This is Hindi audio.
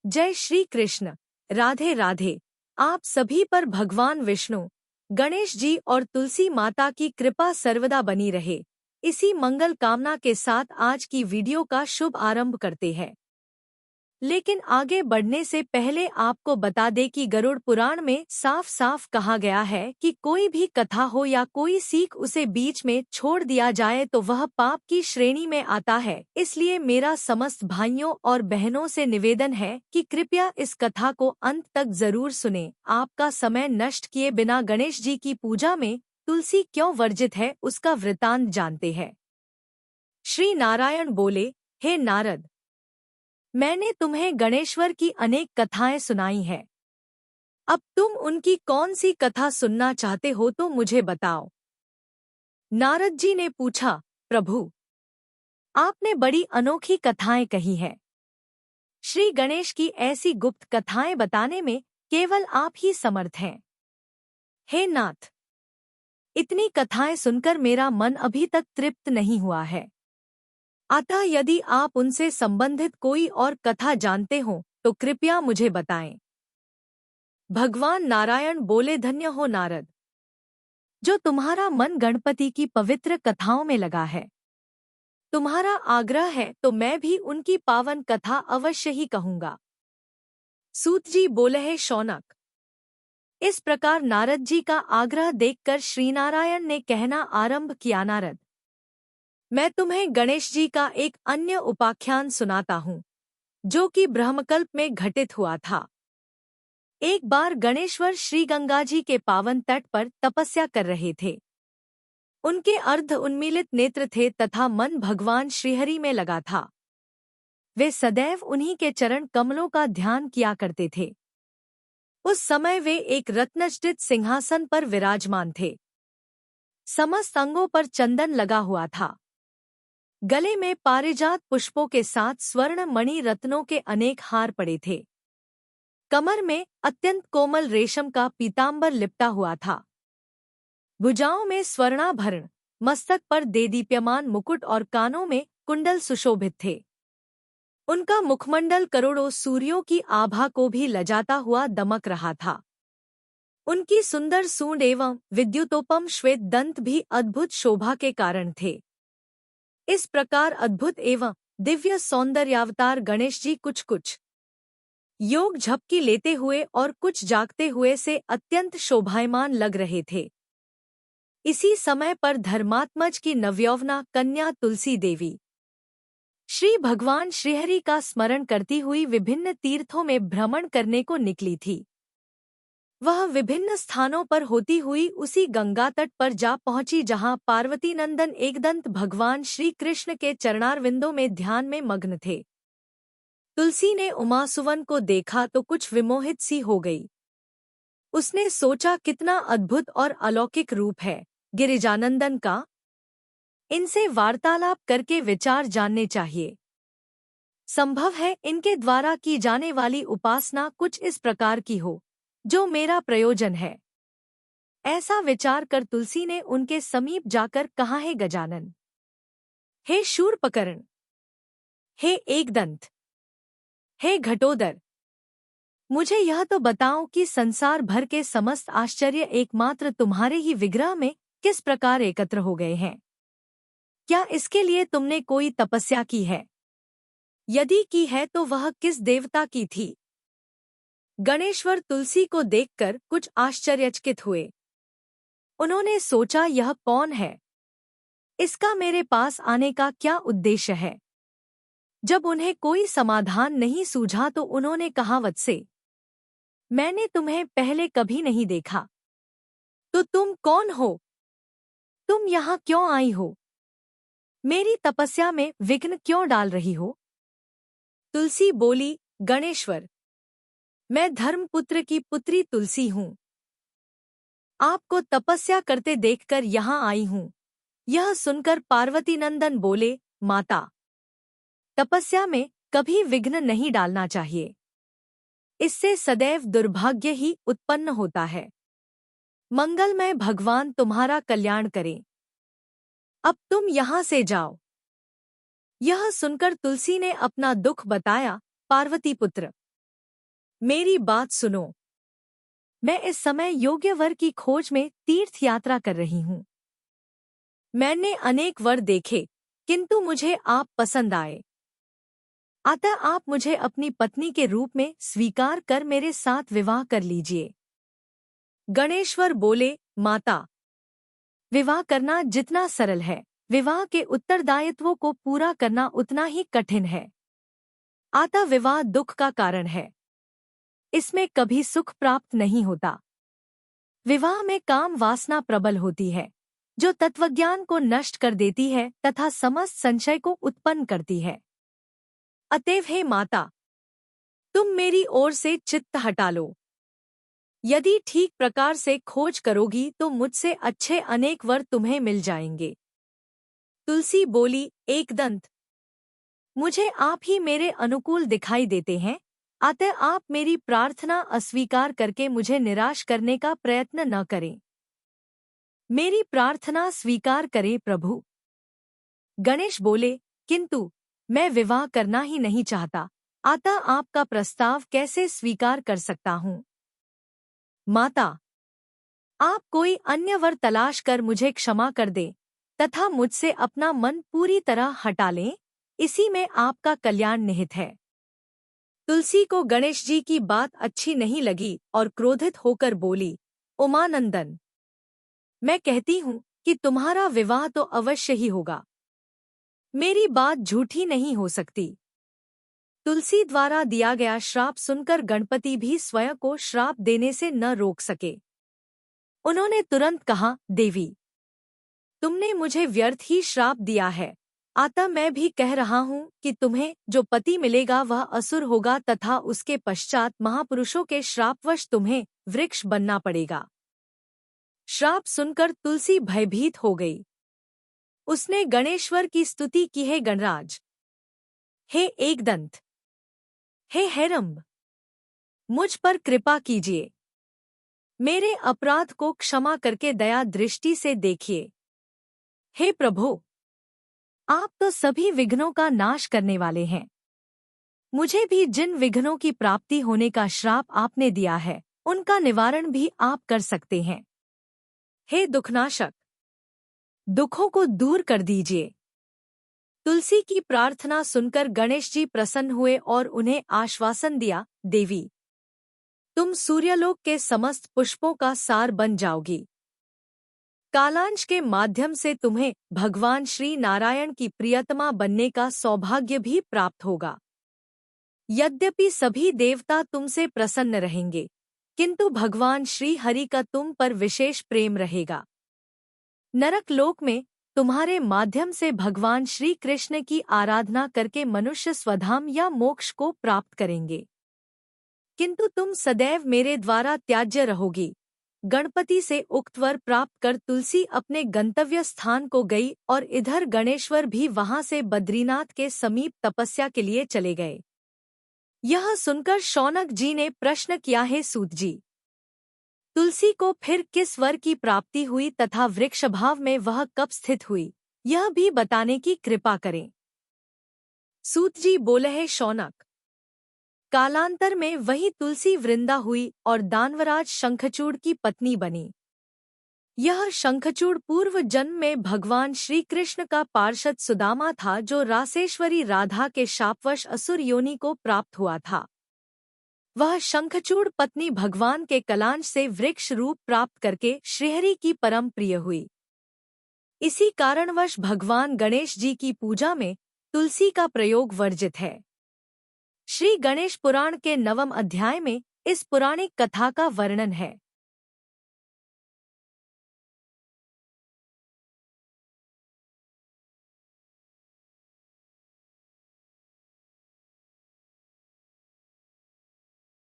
जय श्री कृष्ण। राधे राधे। आप सभी पर भगवान विष्णु, गणेश जी और तुलसी माता की कृपा सर्वदा बनी रहे। इसी मंगल कामना के साथ आज की वीडियो का शुभ आरंभ करते हैं। लेकिन आगे बढ़ने से पहले आपको बता दें कि गरुड़ पुराण में साफ साफ कहा गया है कि कोई भी कथा हो या कोई सीख उसे बीच में छोड़ दिया जाए तो वह पाप की श्रेणी में आता है। इसलिए मेरा समस्त भाइयों और बहनों से निवेदन है कि कृपया इस कथा को अंत तक जरूर सुने। आपका समय नष्ट किए बिना गणेश जी की पूजा में तुलसी क्यों वर्जित है उसका वृतांत जानते हैं। श्री नारायण बोले, हे नारद, मैंने तुम्हें गणेश्वर की अनेक कथाएं सुनाई हैं। अब तुम उनकी कौन सी कथा सुनना चाहते हो तो मुझे बताओ। नारद जी ने पूछा, प्रभु, आपने बड़ी अनोखी कथाएं कही हैं। श्री गणेश की ऐसी गुप्त कथाएं बताने में केवल आप ही समर्थ हैं। हे नाथ, इतनी कथाएं सुनकर मेरा मन अभी तक तृप्त नहीं हुआ है। अतः यदि आप उनसे संबंधित कोई और कथा जानते हो तो कृपया मुझे बताएं। भगवान नारायण बोले, धन्य हो नारद, जो तुम्हारा मन गणपति की पवित्र कथाओं में लगा है। तुम्हारा आग्रह है तो मैं भी उनकी पावन कथा अवश्य ही कहूंगा। सूत जी बोले, है शौनक। इस प्रकार नारद जी का आग्रह देखकर श्रीनारायण ने कहना आरंभ किया, नारद, मैं तुम्हें गणेश जी का एक अन्य उपाख्यान सुनाता हूँ जो कि ब्रह्मकल्प में घटित हुआ था। एक बार गणेश्वर श्री गंगा जी के पावन तट पर तपस्या कर रहे थे। उनके अर्ध उन्मीलित नेत्र थे तथा मन भगवान श्रीहरि में लगा था। वे सदैव उन्हीं के चरण कमलों का ध्यान किया करते थे। उस समय वे एक रत्नजटित सिंहासन पर विराजमान थे। समस्त अंगों पर चंदन लगा हुआ था। गले में पारिजात पुष्पों के साथ स्वर्ण मणि रत्नों के अनेक हार पड़े थे। कमर में अत्यंत कोमल रेशम का पीतांबर लिपटा हुआ था। भुजाओं में स्वर्णाभरण, मस्तक पर देदीप्यमान मुकुट और कानों में कुंडल सुशोभित थे। उनका मुखमंडल करोड़ों सूर्यों की आभा को भी लजाता हुआ दमक रहा था। उनकी सुंदर सूंड एवं विद्युतोपम श्वेत दंत भी अद्भुत शोभा के कारण थे। इस प्रकार अद्भुत एवं दिव्य सौंदर्यावतार गणेश जी कुछ कुछ योग झपकी लेते हुए और कुछ जागते हुए से अत्यंत शोभायमान लग रहे थे। इसी समय पर धर्मात्मज की नवयौवना कन्या तुलसी देवी श्री भगवान श्रीहरि का स्मरण करती हुई विभिन्न तीर्थों में भ्रमण करने को निकली थी। वह विभिन्न स्थानों पर होती हुई उसी गंगा तट पर जा पहुंची जहां पार्वती नंदन एकदंत भगवान श्री कृष्ण के चरणारविंदों में ध्यान में मग्न थे। तुलसी ने उमासुवन को देखा तो कुछ विमोहित सी हो गई। उसने सोचा, कितना अद्भुत और अलौकिक रूप है गिरिजानंदन का। इनसे वार्तालाप करके विचार जानने चाहिए। संभव है इनके द्वारा की जाने वाली उपासना कुछ इस प्रकार की हो जो मेरा प्रयोजन है। ऐसा विचार कर तुलसी ने उनके समीप जाकर कहा, हे गजानन, हे शूर्पकर्ण, हे एकदंत, हे घटोदर, मुझे यह तो बताओ कि संसार भर के समस्त आश्चर्य एकमात्र तुम्हारे ही विग्रह में किस प्रकार एकत्र हो गए हैं। क्या इसके लिए तुमने कोई तपस्या की है? यदि की है तो वह किस देवता की थी? गणेश्वर तुलसी को देखकर कुछ आश्चर्यचकित हुए। उन्होंने सोचा, यह कौन है? इसका मेरे पास आने का क्या उद्देश्य है? जब उन्हें कोई समाधान नहीं सूझा तो उन्होंने कहा, वत्से, मैंने तुम्हें पहले कभी नहीं देखा, तो तुम कौन हो? तुम यहाँ क्यों आई हो? मेरी तपस्या में विघ्न क्यों डाल रही हो? तुलसी बोली, गणेश्वर, मैं धर्मपुत्र की पुत्री तुलसी हूँ। आपको तपस्या करते देखकर यहाँ आई हूँ। यह सुनकर पार्वती नंदन बोले, माता, तपस्या में कभी विघ्न नहीं डालना चाहिए। इससे सदैव दुर्भाग्य ही उत्पन्न होता है। मंगलमय भगवान तुम्हारा कल्याण करें। अब तुम यहाँ से जाओ। यह सुनकर तुलसी ने अपना दुख बताया, पार्वती पुत्र, मेरी बात सुनो। मैं इस समय योग्य वर की खोज में तीर्थ यात्रा कर रही हूँ। मैंने अनेक वर देखे, किंतु मुझे आप पसंद आए। अतः आप मुझे अपनी पत्नी के रूप में स्वीकार कर मेरे साथ विवाह कर लीजिए। गणेश्वर बोले, माता, विवाह करना जितना सरल है, विवाह के उत्तरदायित्वों को पूरा करना उतना ही कठिन है। अतः विवाह दुख का कारण है। इसमें कभी सुख प्राप्त नहीं होता। विवाह में काम वासना प्रबल होती है, जो तत्वज्ञान को नष्ट कर देती है तथा समस्त संशय को उत्पन्न करती है। अतएव हे माता, तुम मेरी ओर से चित्त हटा लो। यदि ठीक प्रकार से खोज करोगी तो मुझसे अच्छे अनेक वर तुम्हें मिल जाएंगे। तुलसी बोली, एकदंत, मुझे आप ही मेरे अनुकूल दिखाई देते हैं, अतः आप मेरी प्रार्थना अस्वीकार करके मुझे निराश करने का प्रयत्न न करें। मेरी प्रार्थना स्वीकार करें प्रभु। गणेश बोले, किंतु मैं विवाह करना ही नहीं चाहता, अतः आपका प्रस्ताव कैसे स्वीकार कर सकता हूँ। माता, आप कोई अन्य वर तलाश कर मुझे क्षमा कर दे तथा मुझसे अपना मन पूरी तरह हटा लें, इसी में आपका कल्याण निहित है। तुलसी को गणेश जी की बात अच्छी नहीं लगी और क्रोधित होकर बोली, उमानंदन, मैं कहती हूँ कि तुम्हारा विवाह तो अवश्य ही होगा। मेरी बात झूठी नहीं हो सकती। तुलसी द्वारा दिया गया श्राप सुनकर गणपति भी स्वयं को श्राप देने से न रोक सके। उन्होंने तुरंत कहा, देवी, तुमने मुझे व्यर्थ ही श्राप दिया है, अतः मैं भी कह रहा हूँ कि तुम्हें जो पति मिलेगा वह असुर होगा तथा उसके पश्चात महापुरुषों के श्रापवश तुम्हें वृक्ष बनना पड़ेगा। श्राप सुनकर तुलसी भयभीत हो गई। उसने गणेश्वर की स्तुति की, हे गणराज, हे एकदंत, हे हैरंब, मुझ पर कृपा कीजिए। मेरे अपराध को क्षमा करके दया दृष्टि से देखिए। हे प्रभु, आप तो सभी विघ्नों का नाश करने वाले हैं। मुझे भी जिन विघ्नों की प्राप्ति होने का श्राप आपने दिया है, उनका निवारण भी आप कर सकते हैं। हे दुखनाशक, दुखों को दूर कर दीजिए। तुलसी की प्रार्थना सुनकर गणेश जी प्रसन्न हुए और उन्हें आश्वासन दिया, देवी, तुम सूर्यलोक के समस्त पुष्पों का सार बन जाओगी। कालांश के माध्यम से तुम्हें भगवान श्री नारायण की प्रियतमा बनने का सौभाग्य भी प्राप्त होगा। यद्यपि सभी देवता तुमसे प्रसन्न रहेंगे, किंतु भगवान श्री हरि का तुम पर विशेष प्रेम रहेगा। नरक लोक में तुम्हारे माध्यम से भगवान श्री कृष्ण की आराधना करके मनुष्य स्वधाम या मोक्ष को प्राप्त करेंगे, किंतु तुम सदैव मेरे द्वारा त्याज्य रहोगी। गणपति से उक्त वर प्राप्त कर तुलसी अपने गंतव्य स्थान को गई और इधर गणेश्वर भी वहां से बद्रीनाथ के समीप तपस्या के लिए चले गए। यह सुनकर शौनक जी ने प्रश्न किया, है सूत जी, तुलसी को फिर किस वर की प्राप्ति हुई तथा वृक्षभाव में वह कब स्थित हुई, यह भी बताने की कृपा करें। सूत जी बोले, है शौनक, कालांतर में वही तुलसी वृंदा हुई और दानवराज शंखचूड़ की पत्नी बनी। यह शंखचूड़ पूर्व जन्म में भगवान श्री कृष्ण का पार्षद सुदामा था, जो रासेश्वरी राधा के शापवश असुर योनि को प्राप्त हुआ था। वह शंखचूड़ पत्नी भगवान के कलांश से वृक्ष रूप प्राप्त करके श्रीहरि की परम प्रिय हुई। इसी कारणवश भगवान गणेश जी की पूजा में तुलसी का प्रयोग वर्जित है। श्री गणेश पुराण के 9वें अध्याय में इस पुराणिक कथा का वर्णन है।